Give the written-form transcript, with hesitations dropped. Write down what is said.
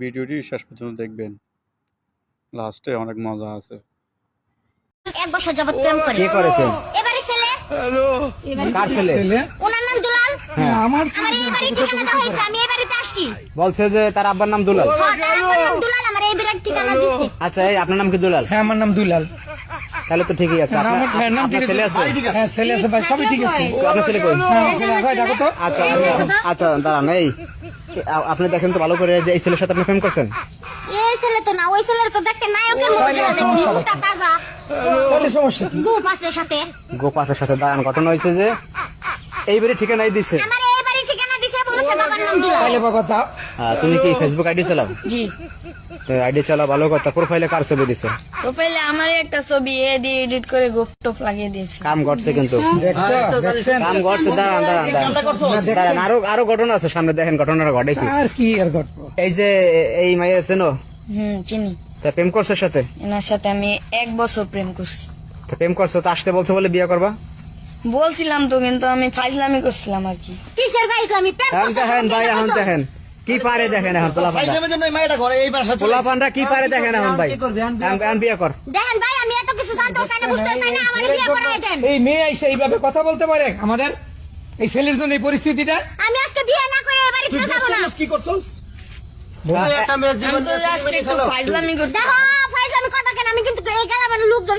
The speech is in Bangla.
ভিডিওটি শেষ পর্যন্ত দেখবেন, লাস্টে অনেক মজা আছে। 1 বছর যাবত প্রেম করে। কে করে প্রেম? এবারে ছেলে। কার ছেলে? ওনার নাম দুলাল। হ্যাঁ। আমার এই বাড়ি ঠিকানা দেওয়া হয়েছে, আমি এই বাড়িতে আসছি। বলছে যে তার আব্বার নাম দুলাল। হ্যাঁ, তার আব্বার নাম দুলাল, আমার এই বাড়ির ঠিকানা দিছে। আচ্ছা, এই আপনার নাম কি দুলাল? হ্যাঁ, আমার নাম দুলাল। তাহলে তো ঠিকই আছে। আমার আপনার নাম ঠিক ছেলে আছে। আছে? হ্যাঁ, ছেলে আছে ভাই, সবই ঠিক আছে। আপনার ছেলে কই? হ্যাঁ, ছেলে আছে, ডাকো তো। আচ্ছা আচ্ছা, দাঁড়ান। এই আপনি দেখেন তো ভালো করে যে এই ছেলের সাথে আপনি প্রেম করছেন। এই ছেলে তো না, ওই ছেলের তো দেখতে নায়কের মতো দেখা যায়, মুখটা তাজা, তাহলে সমস্যা কি? গোপ আছে সাথে। গোপাসের সাথে দাঁড়ান। ঘটনা হয়েছে যে এই বাড়ি ঠিকানাই দিছে। আমার এই বাড়ি ঠিকানা দিছে, বলছে বাবার নাম দুলাল। তাহলে বাবা যাও। তুমি কি ফেসবুক আইডি চালাও? জি। আইডি চালাও, ভালো কথা। প্রোফাইলে কার ছবি দিছো? প্রোফাইলে আমার একটা ছবি এডিট করে গোপটপ লাগিয়ে দিয়েছে। কাম ঘটছে কিন্তু, দেখছো? দেখছেন? কাম ঘটছে। দাঁড়ান দাঁড়ান দাঁড়ান, আরো ঘটনা আছে সামনে, দেখেন ঘটনাটা ঘটে কি। আর কি আর ঘটবো? এই যে এই মাইয়া চেনো? চিনি। তা প্রেম করছো এর সাথে? এনার সাথে আমি 1 বছর প্রেম করছি। তা প্রেম করছো তো আসতে বলছো বলে বিয়ে করবা? বলছিলাম তো, কিন্তু আমি ফাইজলামি করছিলাম আর কি। কিসের ভাই ইসলামী প্রেম এখন করছো? দেখেন ভাই, এখন দেখেন কি পারে, দেখেন এখন পোলাপানরা কি পারে দেখেন এখন ভাই। এখন বিয়ে কর। দেখেন ভাই, আমি এত কিছু জানতেও চাই না, বুঝতেও চাই না, আমার বিয়ে করাই দেন। এই মেয়ে এসে এইভাবে কথা বলতে পারে আমাদের এই ছেলের জন্য এই পরিস্থিতিটা? আমি আজকে বিয়ে না করে এই বাড়ি ছেড়ে যাবো না। আমি তো জাস্ট একটু ফাইজলামি করছি। দেখো ফাইজলামি করবা কেন, আমি কিন্তু এই গেলাম লোকজন